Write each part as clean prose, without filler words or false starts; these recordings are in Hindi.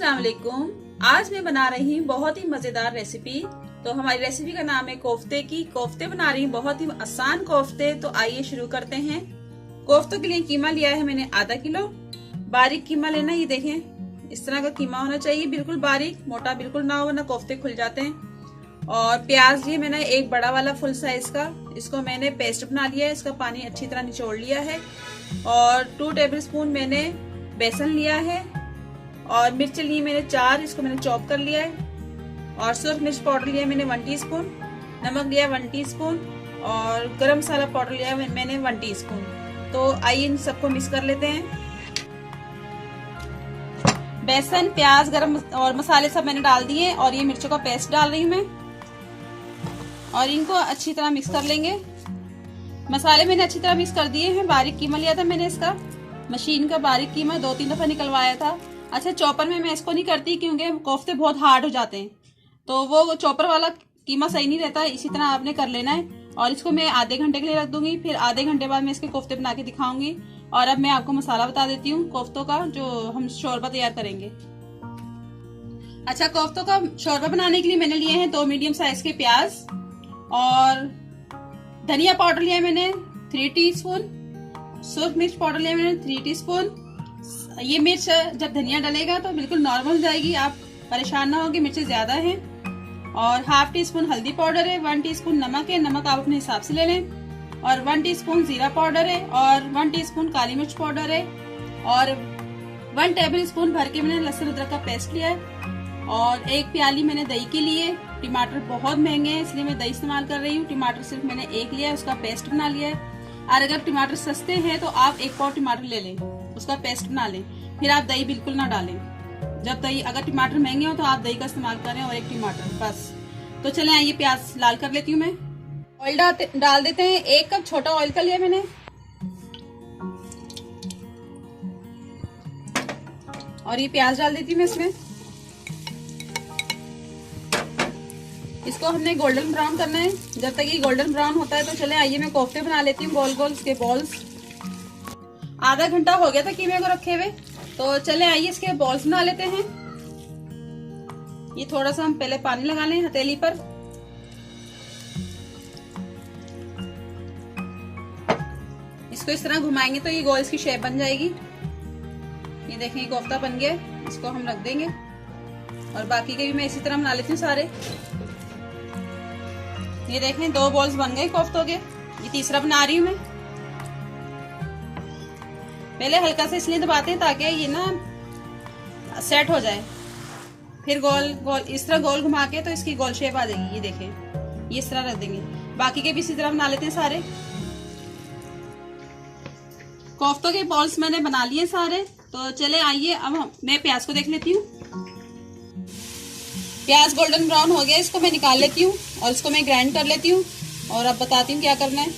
अस्सलाम वालेकुम। आज मैं बना रही हूँ बहुत ही मजेदार रेसिपी। तो हमारी रेसिपी का नाम है कोफ्ते की। कोफ्ते बना रही हूँ, बहुत ही आसान कोफ्ते। तो आइए शुरू करते हैं। कोफ्तों के लिए कीमा लिया है मैंने आधा किलो। बारीक कीमा लेना, ये देखें इस तरह का कीमा होना चाहिए, बिल्कुल बारीक, मोटा बिल्कुल ना हो वरना कोफ्ते खुल जाते हैं। और प्याज लिए मैंने एक बड़ा वाला फुल साइज का, इसको मैंने पेस्ट बना लिया है, इसका पानी अच्छी तरह निचोड़ लिया है। और 2 टेबलस्पून मैंने बेसन लिया है। और मिर्च ली मैंने 4, इसको मैंने चॉप कर लिया है। और सूरख मिर्च पाउडर लिया मैंने 1 टीस्पून, नमक लिया 1 टीस्पून और गरम मसाला पाउडर लिया मैंने 1 टीस्पून। तो आइए इन सबको मिक्स कर लेते हैं। बेसन, प्याज, गरम और मसाले सब मैंने डाल दिए और ये मिर्चों का पेस्ट डाल रही हूँ मैं। और इनको अच्छी तरह मिक्स कर लेंगे। मसाले मैंने अच्छी तरह मिक्स कर दिए हैं। बारीक कीमा लिया था मैंने, इसका मशीन का बारीक कीमा 2-3 दफा निकलवाया था। अच्छा, चॉपर में मैं इसको नहीं करती क्योंकि कोफ्ते बहुत हार्ड हो जाते हैं, तो वो चॉपर वाला कीमा सही नहीं रहता है। इसी तरह आपने कर लेना है। और इसको मैं आधे घंटे के लिए रख दूंगी, फिर आधे घंटे बाद मैं इसके कोफ्ते बना के दिखाऊंगी। और अब मैं आपको मसाला बता देती हूँ कोफ्तों का, जो हम शोरबा तैयार करेंगे। अच्छा, कोफ्तों का शोरबा बनाने के लिए मैंने लिए हैं 2 मीडियम साइज के प्याज। और धनिया पाउडर लिया मैंने 3 टीस्पून। सूरख मिर्च पाउडर लिया मैंने 3 टीस्पून। ये मिर्च जब धनिया डलेगा तो बिल्कुल नॉर्मल हो जाएगी, आप परेशान ना हो कि मिर्चें ज्यादा हैं। और 1/2 टीस्पून हल्दी पाउडर है, 1 टीस्पून नमक है, नमक आप अपने हिसाब से ले लें। और 1 टीस्पून जीरा पाउडर है और 1 टीस्पून काली मिर्च पाउडर है। और 1 टेबल स्पून भर के मैंने लहसुन अदरक का पेस्ट लिया है। और 1 प्याली मैंने दही की लिए। टमाटर बहुत महंगे हैं इसलिए मैं दही इस्तेमाल कर रही हूँ। टमाटर सिर्फ मैंने 1 लिया है, उसका पेस्ट बना लिया है। और अगर टमाटर सस्ते हैं तो आप 1 पाव टमाटर ले लें, उसका पेस्ट बना लें, फिर आप दही बिल्कुल ना डालें। जब दही, अगर टमाटर महंगे हो तो आप दही का इस्तेमाल करें और 1 टमाटर बस। तो चलें आइए प्याज लाल कर लेती हूँ मैं। ऑयल डाल देते हैं। 1 कप छोटा ऑयल का लिया मैंने। और ये प्याज डाल देती हूँ मैं इसमें। इसको हमने गोल्डन ब्राउन करना है। जब तक ये गोल्डन ब्राउन होता है तो चले आइए मैं कोफ्ते बना लेती हूँ, गोल गोल इसके बॉल्स। आधा घंटा हो गया था कीमे को रखे हुए, तो चले आइए इसके बॉल्स बना लेते हैं। ये थोड़ा सा हम पहले पानी लगा लें हथेली पर। इसको इस तरह घुमाएंगे तो ये गोल की शेप बन जाएगी। ये देखें कोफ्ता बन गया, इसको हम रख देंगे। और बाकी के भी मैं इसी तरह बना लेती हूँ सारे। ये देखें 2 बॉल्स बन गए कोफ्तों के। ये तीसरा बना रही हूँ मैं। पहले हल्का से इसलिए दबाते हैं ताकि ये ना सेट हो जाए। फिर गोल गोल इस तरह गोल घुमा के तो इसकी गोल शेप आ जाएगी। ये देखें, ये इस तरह रख देंगे। बाकी के भी इसी तरह बना लेते हैं सारे। कोफ्तों के बॉल्स मैंने बना लिए सारे। तो चले आइए अब मैं प्याज को देख लेती हूँ। प्याज गोल्डन ब्राउन हो गया, इसको मैं निकाल लेती हूँ और इसको मैं ग्राइंड कर लेती हूँ। और अब बताती हूँ क्या करना है।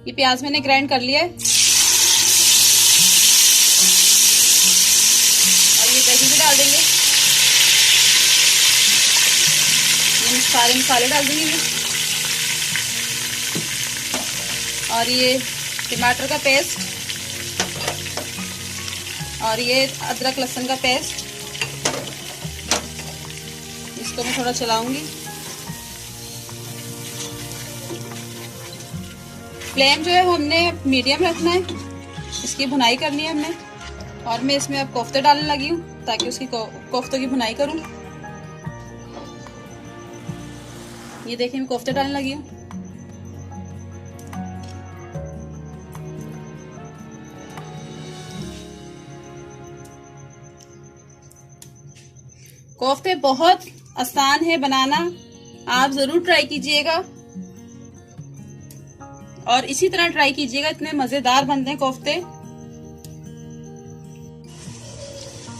ये प्याज मैंने ग्राइंड कर लिया है। और ये दही भी डाल देंगे। ये सारे मसाले डाल देंगे मैं। और ये टमाटर का पेस्ट और ये अदरक लहसुन का पेस्ट, इसको मैं थोड़ा चलाऊंगी। फ्लेम जो है हमने मीडियम रखना है, इसकी भुनाई करनी है हमने। और मैं इसमें अब कोफ्ते डालने लगी हूँ ताकि उसकी कोफ्तों की भुनाई करूँ। ये देखिए मैं कोफ्ते डालने लगी हूँ। कोफ्ते बहुत आसान है बनाना, आप जरूर ट्राई कीजिएगा। और इसी तरह ट्राई कीजिएगा, इतने मजेदार बनते हैं कोफ्ते।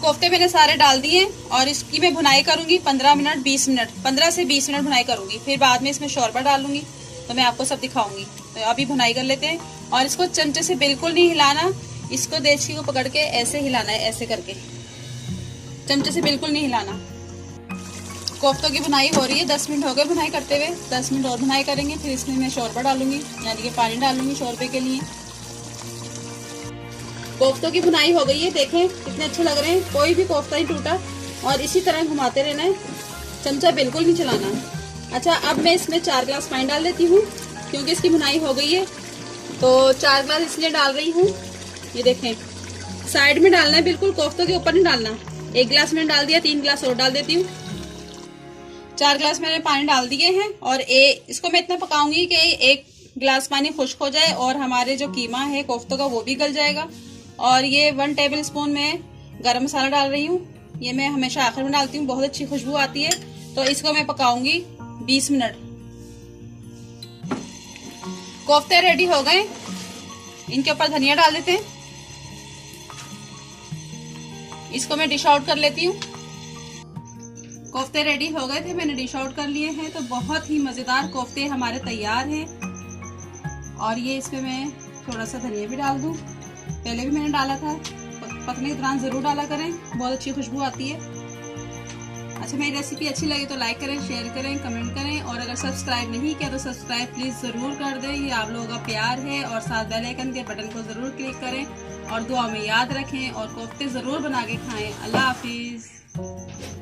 कोफ्ते मैंने सारे डाल दिए और इसकी मैं भुनाई करूंगी 15 मिनट 20 मिनट 15 से 20 मिनट भुनाई करूंगी। फिर बाद में इसमें शोरबा डालूंगी तो मैं आपको सब दिखाऊंगी। तो अभी भुनाई कर लेते हैं। और इसको चमचे से बिल्कुल नहीं हिलाना, इसको देसी को पकड़ के ऐसे हिलाना है, ऐसे करके, चमचे से बिल्कुल नहीं हिलाना। कोफ्तों की भुनाई हो रही है, 10 मिनट हो गए भुनाई करते हुए। 10 मिनट और भुनाई करेंगे, फिर इसमें मैं शोरबा डालूंगी, यानी कि पानी डालूंगी शोरबे के लिए। कोफ्तों की भुनाई हो गई है, देखें कितने अच्छे लग रहे हैं, कोई भी कोफ्ता नहीं टूटा। और इसी तरह घुमाते रहना है, चमचा बिल्कुल नहीं चलाना। अच्छा, अब मैं इसमें 4 ग्लास पानी डाल देती हूँ, क्योंकि इसकी भुनाई हो गई है तो 4 ग्लास इसलिए डाल रही हूँ। ये देखें, साइड में डालना है, बिल्कुल कोफ्तों के ऊपर नहीं डालना। 1 ग्लास मैंने डाल दिया, 3 ग्लास और डाल देती हूँ। 4 ग्लास मैंने पानी डाल दिए हैं और इसको मैं इतना पकाऊंगी कि 1 ग्लास पानी खुश्क हो जाए और हमारे जो कीमा है कोफ्तों का वो भी गल जाएगा। और ये 1 टेबल स्पून मैं गरम मसाला डाल रही हूँ, ये मैं हमेशा आखिर में डालती हूँ, बहुत अच्छी खुशबू आती है। तो इसको मैं पकाऊंगी 20 मिनट। कोफ्ते रेडी हो गए, इनके ऊपर धनिया डाल देते हैं। इसको मैं डिश आउट कर लेती हूँ। कोफ्ते रेडी हो गए थे, मैंने डिश आउट कर लिए हैं। तो बहुत ही मजेदार कोफ्ते हमारे तैयार हैं। और ये इसमें मैं थोड़ा सा धनिया भी डाल दूँ, पहले भी मैंने डाला था, पकने के दौरान जरूर डाला करें, बहुत अच्छी खुशबू आती है। अच्छा, मेरी रेसिपी अच्छी लगे तो लाइक करें, शेयर करें, कमेंट करें। और अगर सब्सक्राइब नहीं किया तो सब्सक्राइब प्लीज जरूर कर दें, ये आप लोगों का प्यार है। और साथ बेल आइकन के बटन को जरूर क्लिक करें और दुआ में याद रखें और कोफ्ते जरूर बना के खाएं। अल्लाह हाफिज।